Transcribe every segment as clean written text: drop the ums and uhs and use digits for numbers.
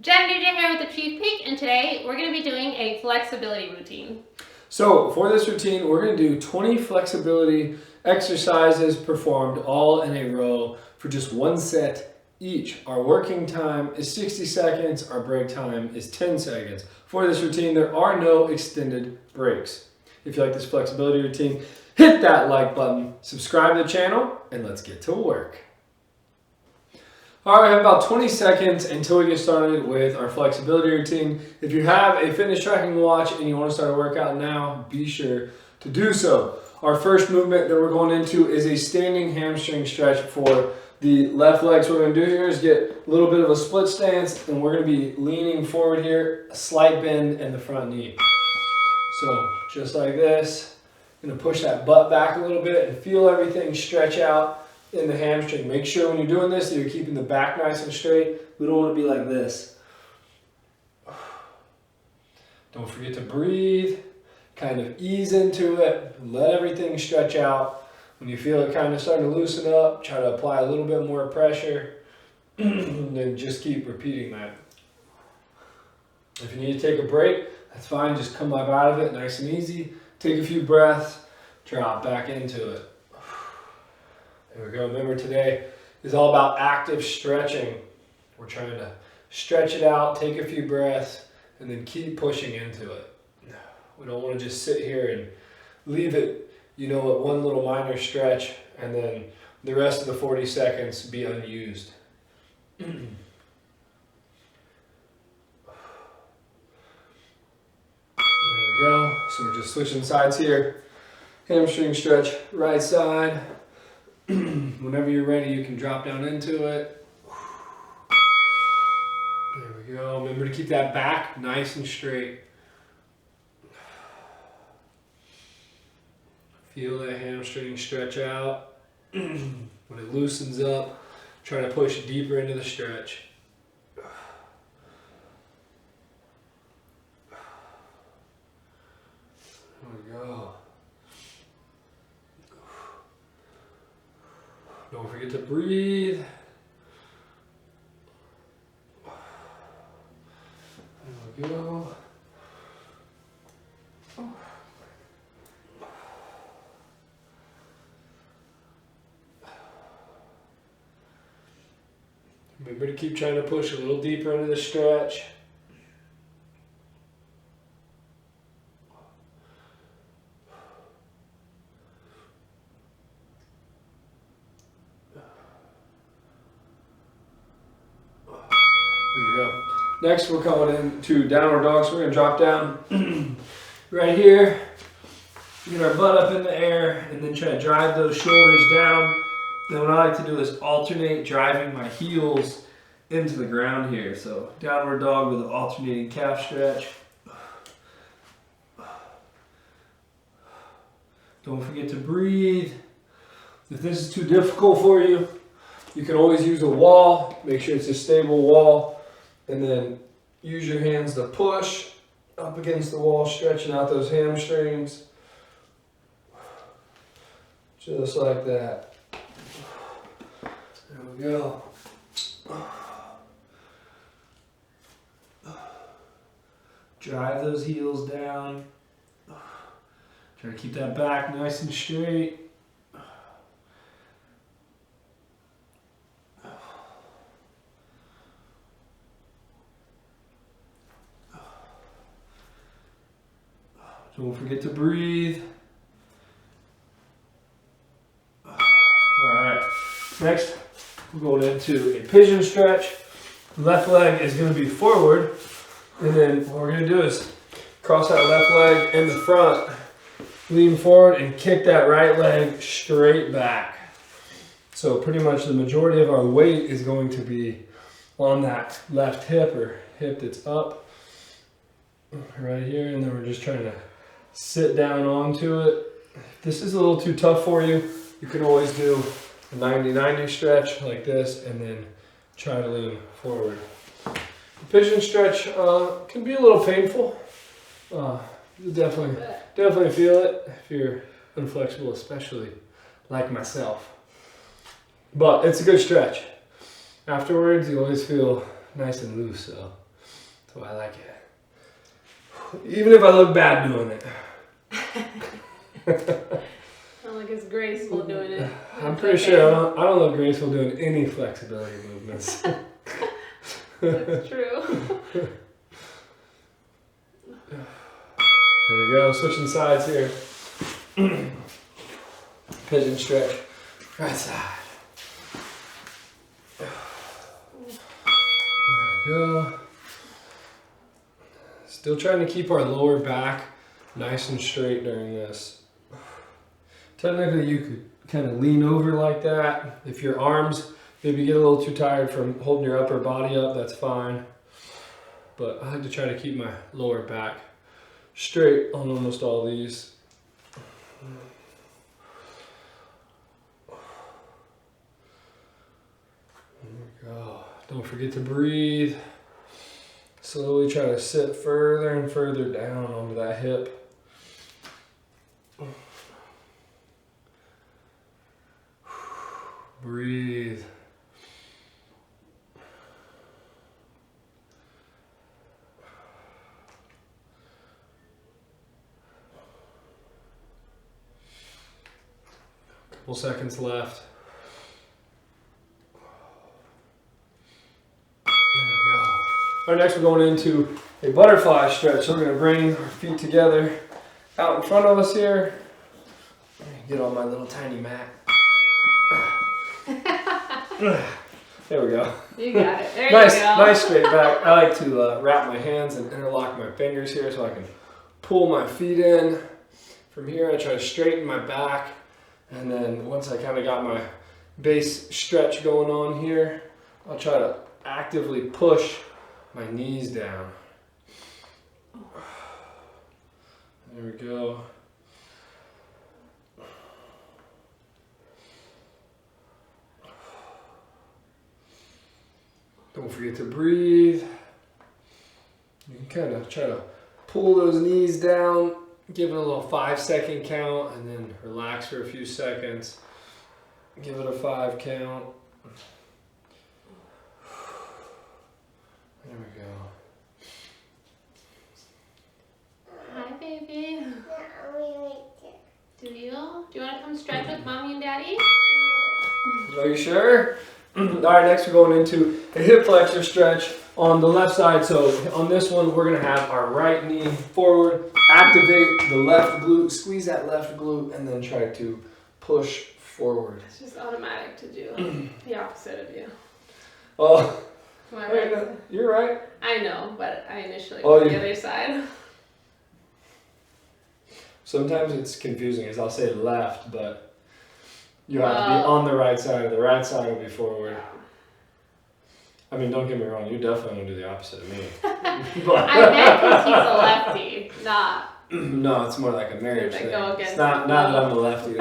Jen here with ACHV PEAK, and today we're going to be doing a flexibility routine. So for this routine, we're going to do 20 flexibility exercises performed all in a row for just one set each. Our working time is 60 seconds, our break time is 10 seconds. For this routine, there are no extended breaks. If you like this flexibility routine, hit that like button, subscribe to the channel, and let's get to work. All right, we have about 20 seconds until we get started with our flexibility routine. If you have a fitness tracking watch and you want to start a workout now, be sure to do so. Our first movement that we're going into is a standing hamstring stretch for the left leg. So what we're going to do here is get a little bit of a split stance, and we're going to be leaning forward here, a slight bend in the front knee. So just like this, I'm going to push that butt back a little bit and feel everything stretch out in the hamstring. Make sure when you're doing this that you're keeping the back nice and straight. We don't want to be like this. Don't forget to breathe. Kind of ease into it. Let everything stretch out. When you feel it kind of starting to loosen up, try to apply a little bit more pressure. And then just keep repeating that. If you need to take a break, that's fine. Just come up out of it nice and easy. Take a few breaths. Drop back into it. There we go. Remember, today is all about active stretching. We're trying to stretch it out, take a few breaths, and then keep pushing into it. We don't want to just sit here and leave it, at one little minor stretch, and then the rest of the 40 seconds be unused. There we go. So we're just switching sides here. Hamstring stretch, right side. Whenever you're ready, you can drop down into it. There we go. Remember to keep that back nice and straight. Feel that hamstring stretch out. When it loosens up, try to push deeper into the stretch. There we go. Don't forget to breathe. There we go. Remember to keep trying to push a little deeper into the stretch. Next, we're coming into downward dog, so we're going to drop down right here, get our butt up in the air, and then try to drive those shoulders down. Then what I like to do is alternate driving my heels into the ground here. So downward dog with an alternating calf stretch. Don't forget to breathe. If this is too difficult for you, you can always use a wall. Make sure it's a stable wall. And then use your hands to push up against the wall, stretching out those hamstrings. Just like that. There we go. Drive those heels down. Try to keep that back nice and straight. Don't forget to breathe. Alright, next we're going into a pigeon stretch. Left leg is going to be forward, and then what we're going to do is cross that left leg in the front, lean forward, and kick that right leg straight back. So pretty much the majority of our weight is going to be on that left hip, or hip that's up right here, and then we're just trying to sit down onto it. If this is a little too tough for you, you can always do a 90-90 stretch like this, and then try to lean forward. The pigeon stretch can be a little painful. You'll definitely feel it if you're inflexible, especially like myself. But it's a good stretch. Afterwards, you always feel nice and loose. So why I like it. Even if I look bad doing it. I don't look as graceful doing it. I'm pretty sure I don't look graceful doing any flexibility movements. That's true. There we go, switching sides here. Pigeon stretch, right side. There we go. Still trying to keep our lower back nice and straight during this. Technically you could kind of lean over like that. If your arms maybe get a little too tired from holding your upper body up, that's fine. But I like to try to keep my lower back straight on almost all these. There we go. Don't forget to breathe. Slowly try to sit further and further down onto that hip. Breathe. Couple seconds left. There we go. All right, next we're going into a butterfly stretch. So we're going to bring our feet together out in front of us here. Get on my little tiny mat. There we go. You got it. There Nice, you go. nice straight back. I like to wrap my hands and interlock my fingers here so I can pull my feet in. From here, I try to straighten my back. And then once I kind of got my base stretch going on here, I'll try to actively push my knees down. There we go. Don't forget to breathe. You can kind of try to pull those knees down, give it a little 5-second count, and then relax for a few seconds. Give it a 5 count. There we go. Hi, baby. Do you? Do you want to come stretch with mommy and daddy? Are you sure? All right, next we're going into a hip flexor stretch on the left side. So on this one, we're gonna have our right knee forward, activate the left glute, squeeze that left glute, and then try to push forward. It's just automatic to do the opposite of you. Oh, Am I right? you're right. I know, but I initially Oh, went the other side. Sometimes it's confusing as I'll say left, but you have to be on the right side. The right side will be forward. I mean, don't get me wrong, you definitely want to do the opposite of me. But I meant because he's a lefty, not. no, it's more like a marriage Does it thing. go against It's not the that flow? I'm a lefty.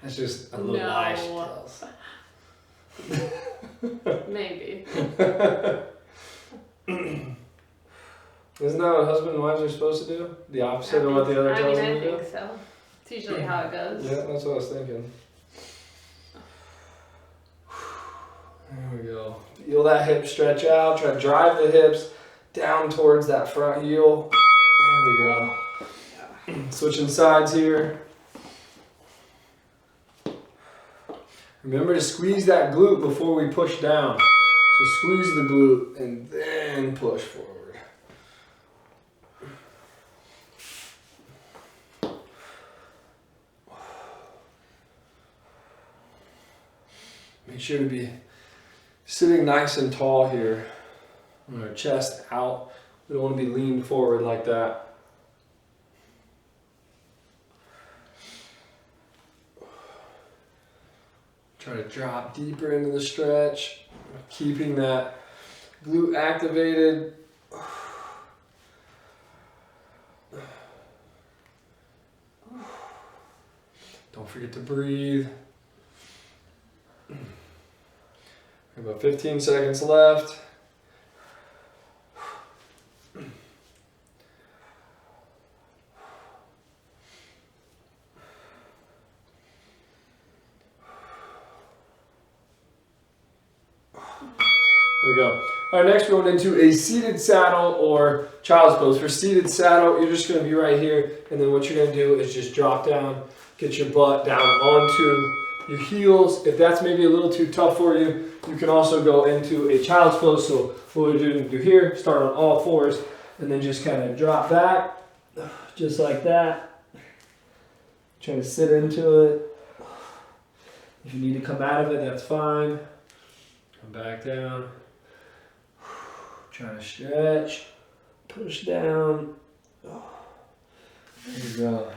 That's just a little No. lie she tells. Maybe. Isn't that what husband and wives are supposed to do? The opposite of what the other tells them I to do? think so. It's usually how it goes. Yeah, that's what I was thinking. There we go. Feel that hip stretch out. Try to drive the hips down towards that front heel. There we go. Switching sides here. Remember to squeeze that glute before we push down. So squeeze the glute and then push forward. Make sure to be sitting nice and tall here. With our chest out. We don't want to be leaned forward like that. Try to drop deeper into the stretch, keeping that glute activated. Don't forget to breathe. About 15 seconds left. There we go. All right, next we're going into a seated saddle or child's pose. For seated saddle, you're just going to be right here, and then what you're going to do is just drop down, get your butt down onto your heels. If that's maybe a little too tough for you, you can also go into a child's pose. So what we're going to do here, start on all fours, and then just kind of drop back, just like that. Try to sit into it. If you need to come out of it, that's fine. Come back down. Try to stretch, push down. There you go.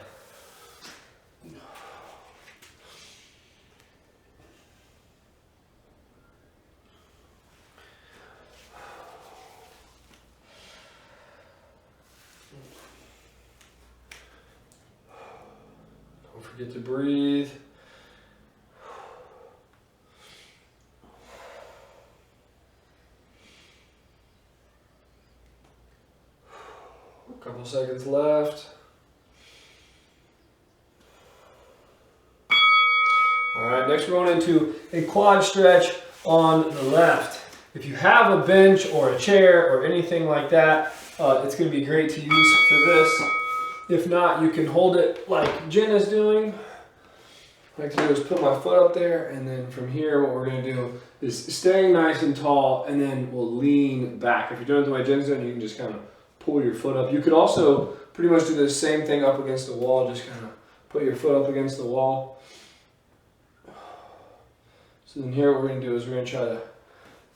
Don't forget to breathe. Couple seconds left. All right, next we're going into a quad stretch on the left. If you have a bench or a chair or anything like that, it's going to be great to use for this. If not, you can hold it like Jen is doing. What I like to do is put my foot up there, and then from here what we're going to do is staying nice and tall, and then we'll lean back. If you're doing it the way Jen's doing, you can just kind of pull your foot up. You could also pretty much do the same thing up against the wall. Just kind of put your foot up against the wall. So then here what we're going to do is we're going to try to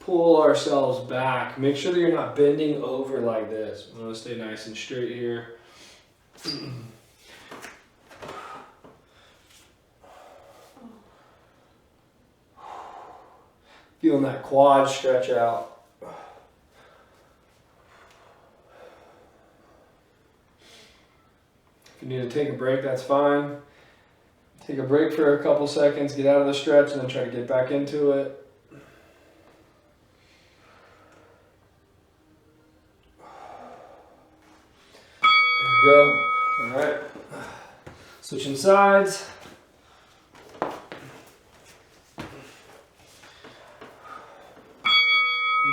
pull ourselves back. Make sure that you're not bending over like this. We want to stay nice and straight here. Feeling that quad stretch out. If you need to take a break, that's fine. Take a break for a couple seconds, get out of the stretch, and then try to get back into it. There we go. All right. Switching sides. Here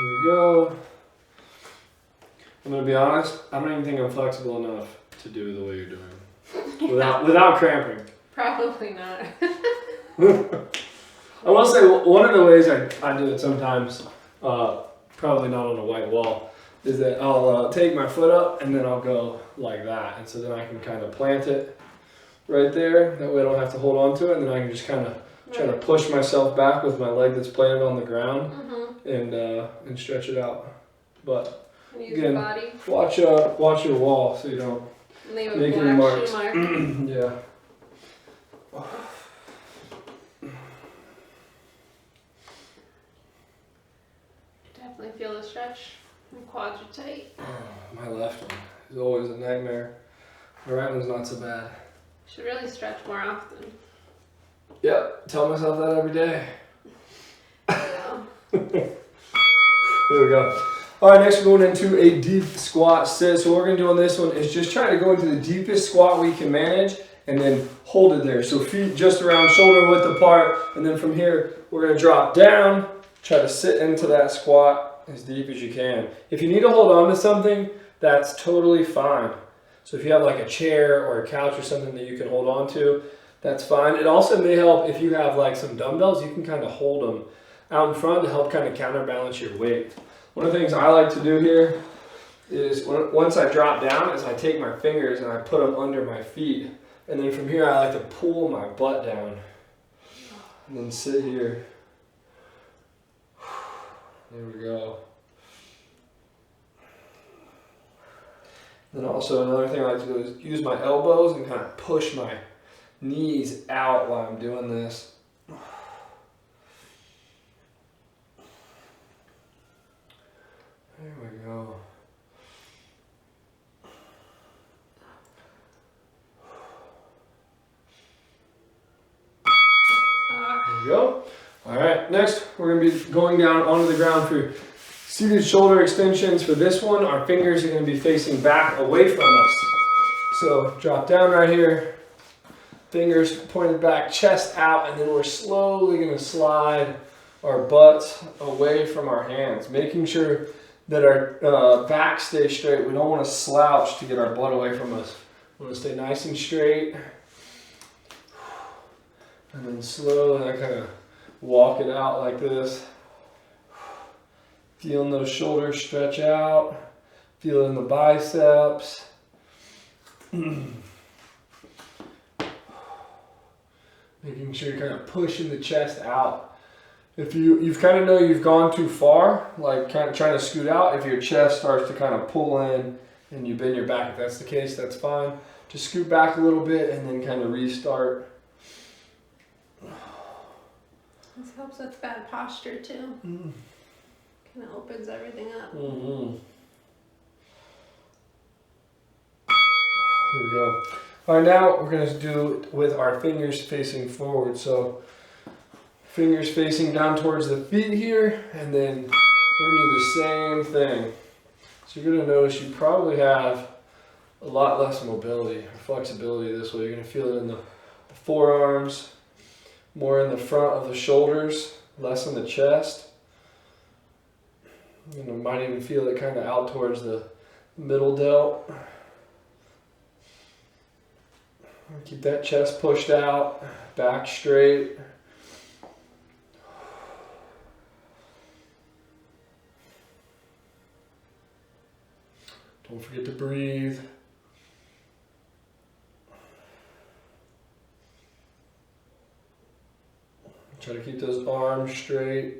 we go. I'm going to be honest, I don't even think I'm flexible enough to do the way you're doing. Without cramping. Probably not. I will say one of the ways I do it sometimes, probably not on a white wall, is that I'll take my foot up and then I'll go like that. And so then I can kind of plant it right there. That way I don't have to hold on to it. And then I can just kind of try to push myself back with my leg that's planted on the ground and stretch it out. But use again, your body. Watch your wall so you don't Leave make a any black marks. shoe mark. Yeah. Definitely feel the stretch. My quads are tight. Oh, my left one is always a nightmare. My right one's not so bad. Should really stretch more often. Yep, tell myself that every day. Yeah. There we go. All right, next we're going into a deep squat sit. So what we're going to do on this one is just try to go into the deepest squat we can manage and then hold it there. So feet just around shoulder width apart, and then from here we're going to drop down, try to sit into that squat as deep as you can. If you need to hold on to something, that's totally fine. So if you have like a chair or a couch or something that you can hold on to, that's fine. It also may help if you have like some dumbbells, you can kind of hold them out in front to help kind of counterbalance your weight. One of the things I like to do here is once I drop down is I take my fingers and I put them under my feet. And then from here I like to pull my butt down and then sit here. There we go. Then also another thing I like to do is use my elbows and kind of push my knees out while I'm doing this. There we go. There we go. All right, next we're going to be going down onto the ground for seated shoulder extensions. For this one, our fingers are going to be facing back away from us. So drop down right here, fingers pointed back, chest out, and then we're slowly going to slide our butts away from our hands, making sure that our back stays straight. We don't want to slouch to get our butt away from us. We want to stay nice and straight. And then slowly I kind of walk it out like this. Feeling those shoulders stretch out. Feeling the biceps. Making sure you're kind of pushing the chest out. If you kind of know you've gone too far, like kind of trying to scoot out, if your chest starts to kind of pull in and you bend your back, if that's the case, that's fine. Just scoot back a little bit and then kind of restart. This helps with bad posture too. Kind of opens everything up. There we go. All right, now we're going to do it with our fingers facing forward. So fingers facing down towards the feet here, and then we're going to do the same thing. So you're going to notice you probably have a lot less mobility or flexibility this way. You're going to feel it in the forearms, more in the front of the shoulders, less in the chest. You might even feel it kind of out towards the middle delt. Keep that chest pushed out, back straight. Don't forget to breathe. Try to keep those arms straight.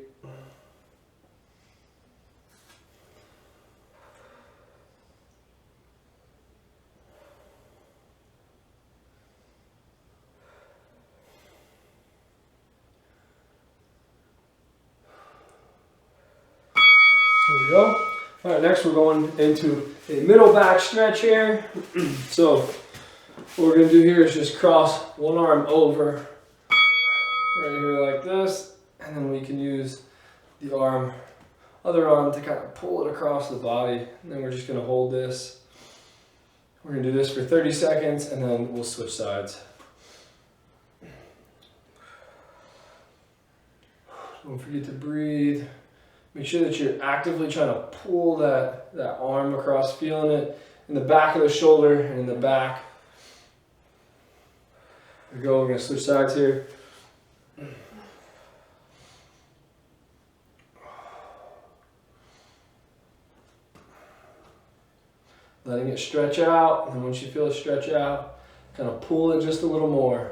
There we go. All right, next we're going into a middle back stretch here. So what we're going to do here is just cross one arm over right here like this, and then we can use the other arm to kind of pull it across the body, and then we're just going to hold this. We're going to do this for 30 seconds, and then we'll switch sides. Don't forget to breathe. Make sure that you're actively trying to pull that arm across, feeling it in the back of the shoulder and in the back. There we go, we're going to switch sides here. Letting it stretch out, and once you feel it stretch out, kind of pull it just a little more.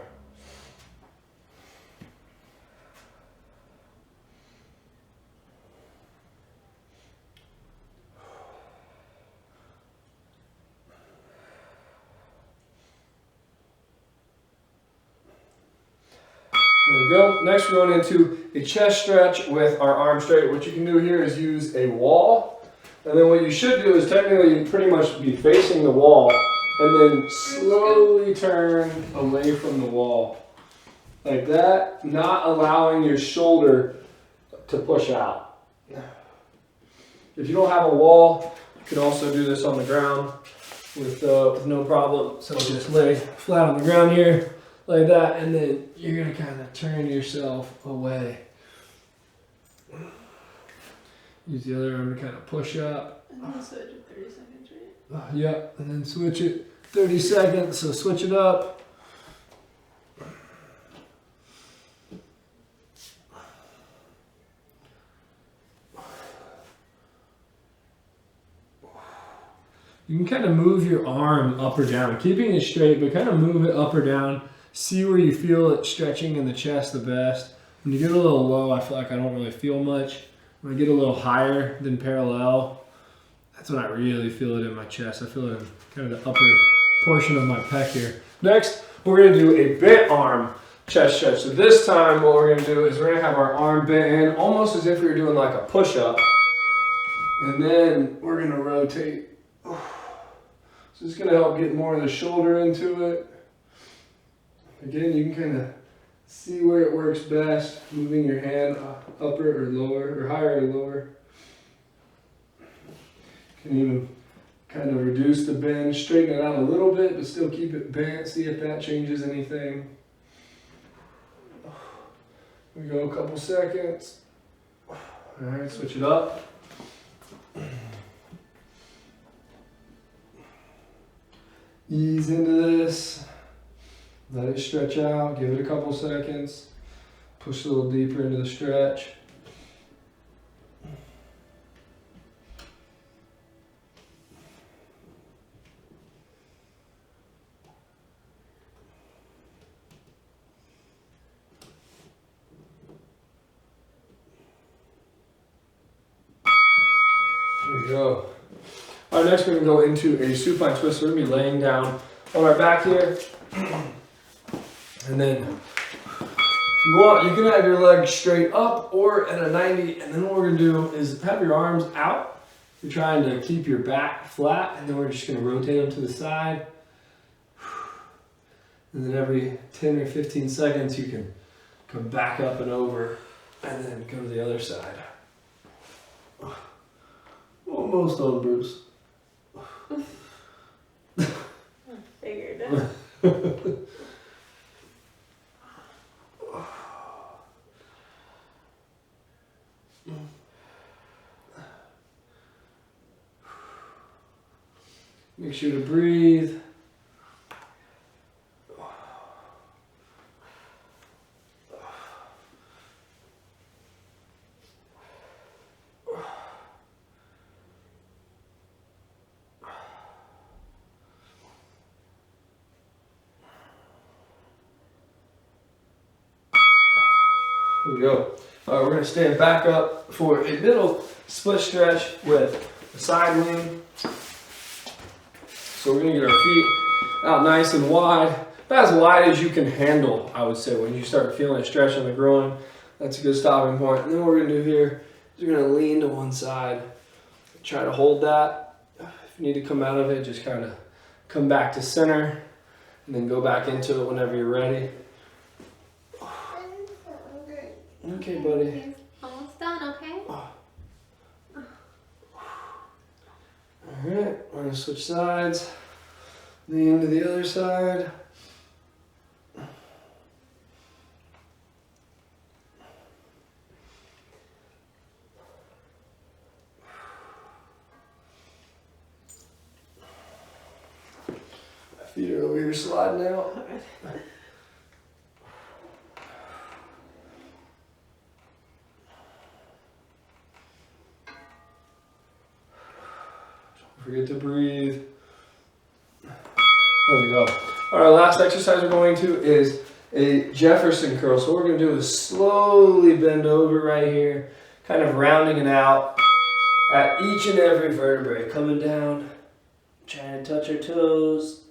There we go. Next we're going into a chest stretch with our arms straight. What you can do here is use a wall. And then what you should do is technically pretty much be facing the wall and then slowly turn away from the wall. Like that, not allowing your shoulder to push out. If you don't have a wall, you can also do this on the ground with no problem. So just lay flat on the ground here. Like that, and then you're going to kind of turn yourself away. Use the other arm to kind of push up. And then switch it 30 seconds, right? Yep, and then switch it 30 seconds, so switch it up. You can kind of move your arm up or down, keeping it straight, but kind of move it up or down. See where you feel it stretching in the chest the best. When you get a little low, I feel like I don't really feel much. When I get a little higher than parallel, that's when I really feel it in my chest. I feel it in kind of the upper portion of my pec here. Next, we're going to do a bent arm chest stretch. So this time what we're going to do is we're going to have our arm bent in, almost as if we were doing like a push-up. And then we're going to rotate. So it's going to help get more of the shoulder into it. Again, you can kind of see where it works best, moving your hand upper or lower, or higher or lower. You can even kind of reduce the bend, straighten it out a little bit, but still keep it bent, see if that changes anything. We go a couple seconds. Alright, switch it up. Ease into this. Let it stretch out. Give it a couple seconds. Push a little deeper into the stretch. There we go. All right, next we're going to go into a supine twist. We're going to be laying down on our back here. And then, if you want, you can have your legs straight up or at a 90. And then what we're going to do is have your arms out. You're trying to keep your back flat. And then we're just going to rotate them to the side. And then every 10 or 15 seconds, you can come back up and over. And then go to the other side. Almost on, Bruce. Figured. Make sure to breathe. There we go. All right, we're going to stand back up for a middle split stretch with a side lean. So we're going to get our feet out nice and wide. About as wide as you can handle, I would say, when you start feeling a stretch in the groin. That's a good stopping point. And then what we're going to do here is we're going to lean to one side. Try to hold that. If you need to come out of it, just kind of come back to center. And then go back into it whenever you're ready. Okay, buddy. Almost done, okay? Alright, we're going to switch sides. Lean to the other side. My feet are over here sliding out. Don't forget to breathe. There we go. All right, last exercise we're going to is a Jefferson curl. So what we're going to do is slowly bend over right here, kind of rounding it out at each and every vertebrae. Coming down, trying to touch our toes,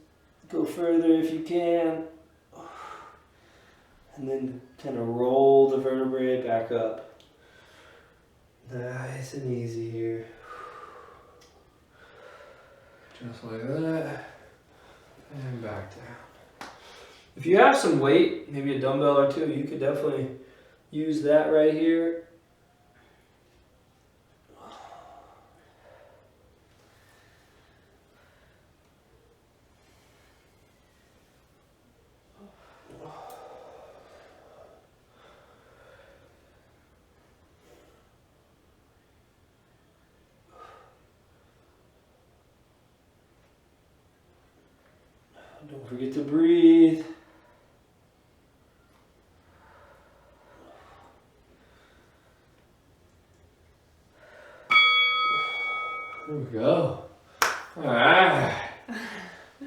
go further if you can. And then kind of roll the vertebrae back up. Nice and easy here. Just like that. And back down. If you have some weight, maybe a dumbbell or two, you could definitely use that right here. Don't forget to breathe. There we go. All right.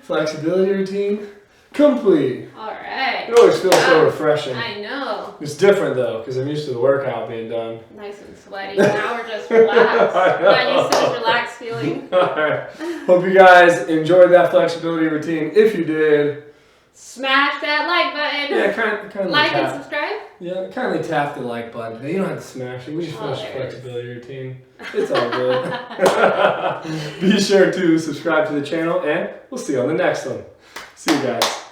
Flexibility routine complete. All right. It always feels so refreshing. I know. It's different though, because I'm used to the workout being done. Nice and sweaty. Now we're just relaxed. Not used to this relaxed feeling. All right. Hope you guys enjoyed that flexibility routine. If you did, smash that like button. yeah, kind of like and subscribe. Yeah, kindly tap the like button. You don't have to smash it. We just finished the there it is. flexibility routine. It's all good. Be sure to subscribe to the channel, and we'll see you on the next one. See you guys.